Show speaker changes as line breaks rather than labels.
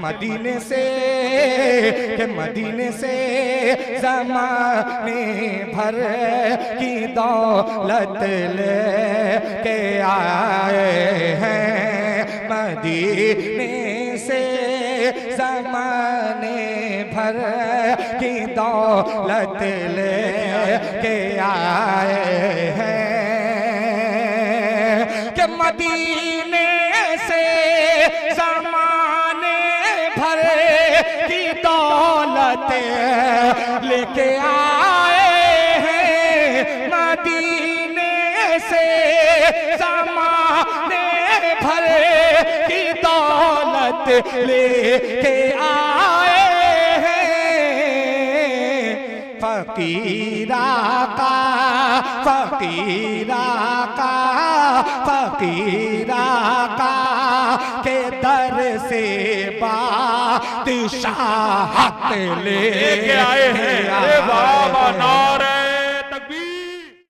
मदीने से ज़माने भर की दौलत ले के आए हैं, मदीने से ज़माने भर की दौलत ले के आए हैं, कि मदीने से ज़माने भर की दौलत लेके आए हैं, मदीने से ज़माने भर की दौलत लेके आए हैं। फकीरा का के दर से बादशाहत लेके आए हैं।